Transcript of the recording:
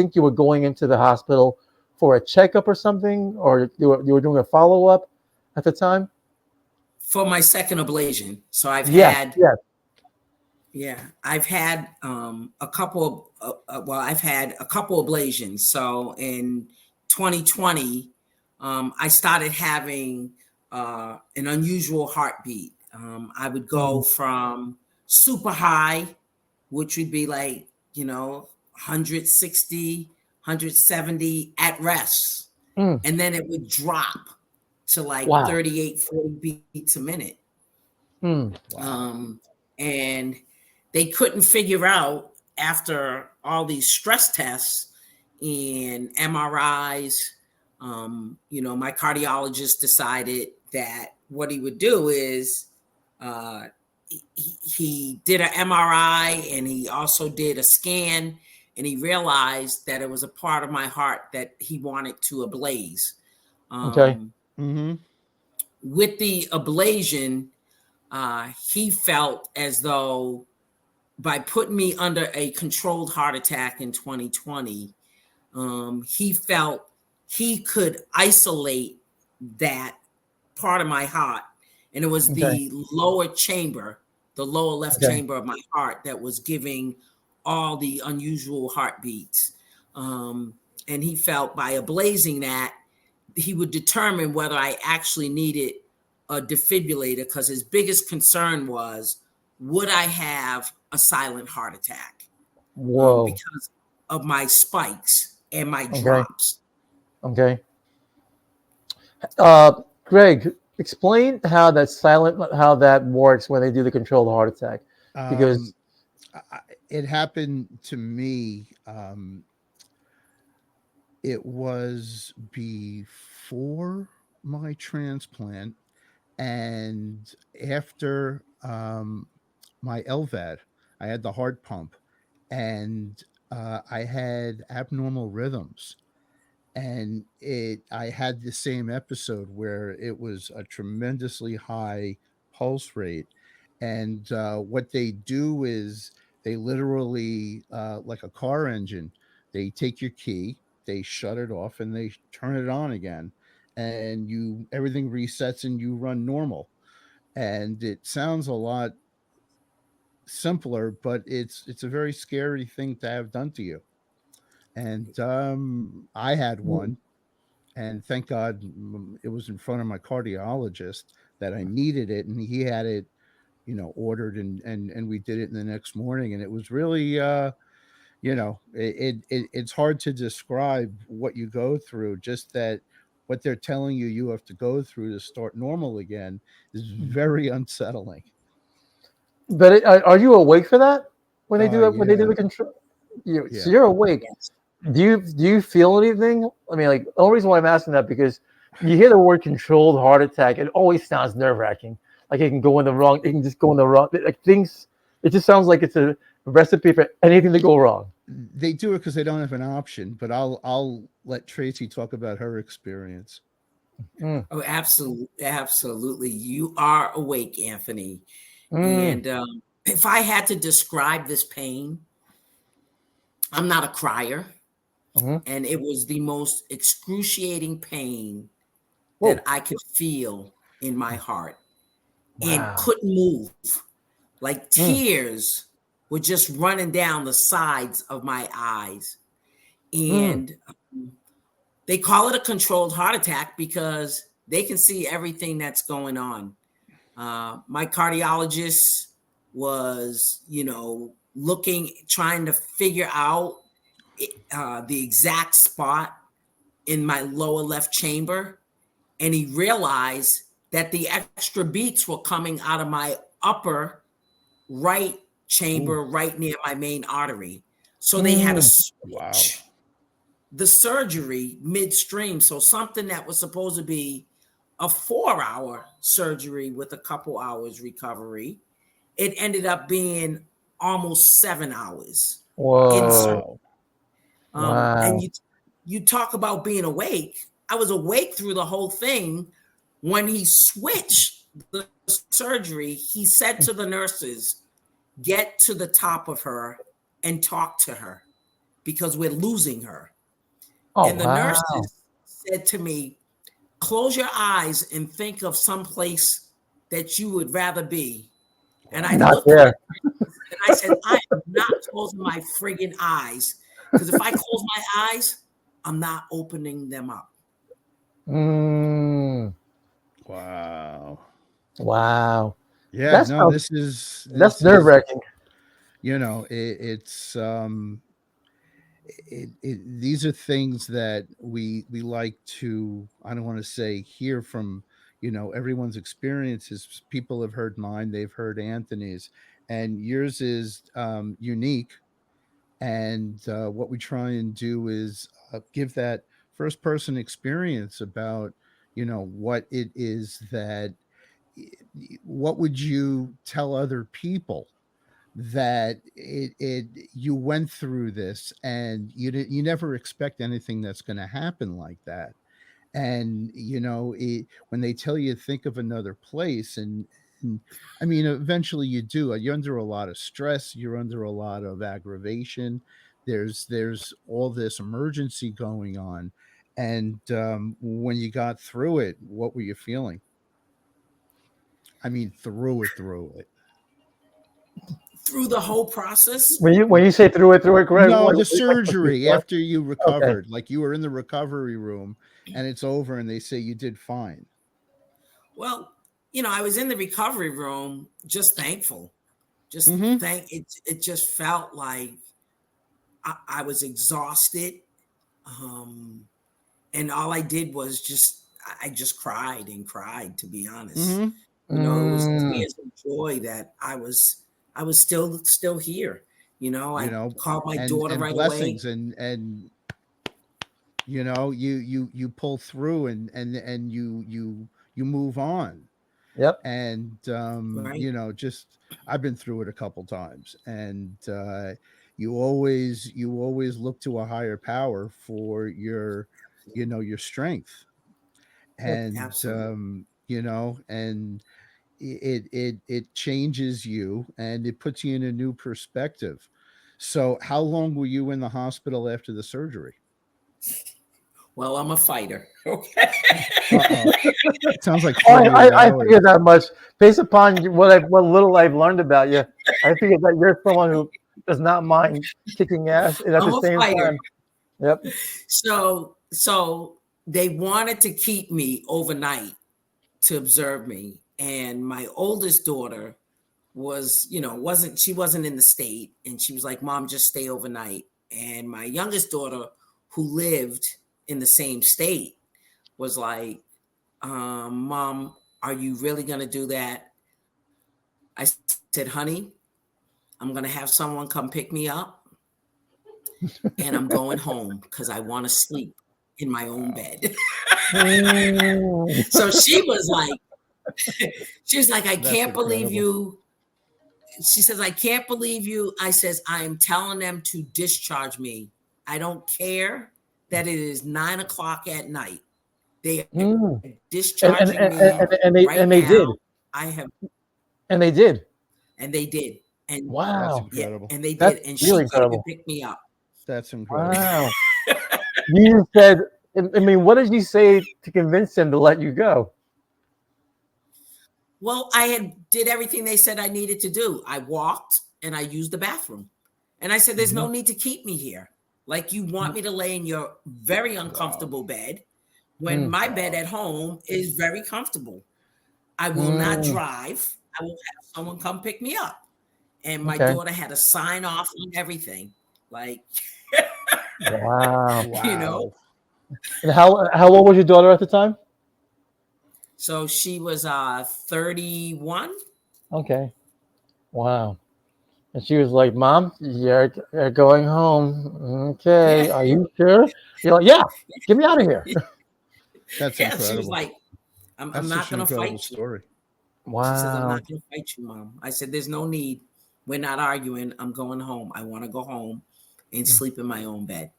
think you were going into the hospital for a checkup or something, or you were doing a follow up at the time? For my second ablation. So Yes, yes. I've had a couple I've had a couple ablations. So in 2020, I started having an unusual heartbeat. I would go Mm, from super high, which would be like, 160, 170 at rest. mm, And then it would drop to like wow. 38, 40 beats a minute. Mm, Wow. And they couldn't figure out after all these stress tests and MRIs. My cardiologist decided that what he would do is uh, he did an MRI and he also did a scan, and he realized that it was a part of my heart that he wanted to ablaze. okay. Um, Mm-hmm. with the ablation, he felt as though by putting me under a controlled heart attack in 2020, he felt he could isolate that part of my heart. And it was Okay. the lower chamber, the lower left Okay. chamber of my heart that was giving all the unusual heartbeats. And he felt by ablazing that, he would determine whether I actually needed a defibrillator, because his biggest concern was, would I have a silent heart attack Whoa. because of my spikes and my Okay. drops. Okay. Greg, explain how that works when they do the controlled heart attack, because Um, it happened to me. It was before my transplant and after my LVAD. I had the heart pump, and I had abnormal rhythms. And I had the same episode where it was a tremendously high pulse rate. And what they do is they literally, like a car engine, they take your key, they shut it off, and they turn it on again, and you everything resets and you run normal. And it sounds a lot simpler, but it's a very scary thing to have done to you. And I had one, and thank God, it was in front of my cardiologist that I needed it, and he had it, ordered, and we did it in the next morning, and it was really, it's hard to describe what you go through. Just that what they're telling you have to go through to start normal again is very unsettling. but are you awake for that when they do it? When they do Yeah, the control, so yeah. you're awake. Yes. Do you feel anything? I mean, like, the only reason why I'm asking that, because you hear the word controlled heart attack, it always sounds nerve wracking. Like it can go in the wrong. It can just go in the wrong. Like things. It just sounds like it's a recipe for anything to go wrong. They do it because they don't have an option. But I'll let Tracy talk about her experience. Mm, Oh, absolutely. Absolutely. You are awake, Anthony. mm, And if I had to describe this pain, I'm not a crier. mm-hmm. And it was the most excruciating pain that Whoa! I could feel in my heart and Wow! couldn't move. Like Mm, tears were just running down the sides of my eyes. mm, And they call it a controlled heart attack because they can see everything that's going on. My cardiologist was, looking, trying to figure out the exact spot in my lower left chamber. And he realized that the extra beats were coming out of my upper right ooh, chamber, right near my main artery. So they had to mm, Wow. switch the surgery midstream. So something that was supposed to be a 4-hour surgery with a couple hours recovery, it ended up being almost 7 hours in surgery. whoa! Wow. And Wow! you talk about being awake. I was awake through the whole thing. When he switched the surgery, he said to the nurses, "Get to the top of her and talk to her, because we're losing her. Oh, And the wow. nurses said to me, close your eyes and think of some place that you would rather be. And I Not looked at there. it and I said, I am not closing my friggin' eyes. Because if I close my eyes, I'm not opening them up. Mm, Wow. wow. Yeah, That's no, this is nerve wracking. it's these are things that we like to, I don't want to say hear from, everyone's experiences. People have heard mine, they've heard Anthony's, and yours is unique. And what we try and do is give that first person experience about, what it is that, what would you tell other people that it you went through this, and you never expect anything that's going to happen like that. And when they tell you think of another place, and I mean, eventually you do, you're under a lot of stress, you're under a lot of aggravation, there's all this emergency going on. And when you got through it, what were you feeling? I mean, through it. Through the whole process, When you say through it, Greg, No, what, the like surgery what? after you Okay. recovered, like you were in the recovery room and it's over and they say you did fine. well, I was in the recovery room just thankful. Just Mm-hmm. it just felt like I was exhausted. Um, and all I did was I just cried and cried, to be honest. Mm-hmm. It was Mm, tears of joy that I was still here. You I know, called my and daughter right away. blessings, and you pull through, and you move on. yep. And Right. just, I've been through it a couple times, and you always look to a higher power for your strength. Yep. And Absolutely. and it changes you, and it puts you in a new perspective. So how long were you in the hospital after the surgery? Well, I'm a fighter. Okay. Uh-oh. It sounds like Oh, 48 I hours. figured that much based upon what little I've learned about you. I figured that you're someone who does not mind kicking ass, and at I'm the a same fighter. time, yep. So they wanted to keep me overnight to observe me. And my oldest daughter wasn't in the state, and she was like, Mom, just stay overnight. And my youngest daughter, who lived in the same state, was like, Mom, are you really gonna do that? I said, honey, I'm gonna have someone come pick me up, and I'm going home because I want to sleep in my own Wow. bed. Mm, So she was like, I That's can't believe incredible. you. She says, I can't believe you. I says, I am telling them to discharge me. I don't care that it is 9 o'clock at night. They are mm. And, and, discharging and, me right and they now. did, I have, and they did. and they did. And That's Wow, yeah, incredible. and they that's did. And really she came and incredible. picked me up. That's incredible. Wow. You said, I mean, what did you say to convince them to let you go? Well, I did everything they said I needed to do. I walked and I used the bathroom. And I said, there's Mm-hmm. no need to keep me here. Like, you want me to lay in your very Wow. uncomfortable bed when Mm, my bed Wow. at home is very comfortable. I will not mm, drive. I will have someone come pick me up. And my okay. daughter had to sign off on everything. Like, Wow. you know, Wow. And how old was your daughter at the time? so she was 31. Okay. Wow. And she was like, "Mom, you're going home. Yeah. Okay. Are you sure?" You're like, "Yeah. Get me out of here." That's Yeah. She was incredible. like, I'm That's not such an going to incredible fight you. story. She says, I'm Wow. not going to fight you, Mom. I said, there's no need. We're not arguing. I'm going home. I want to go home and sleep in my own bed.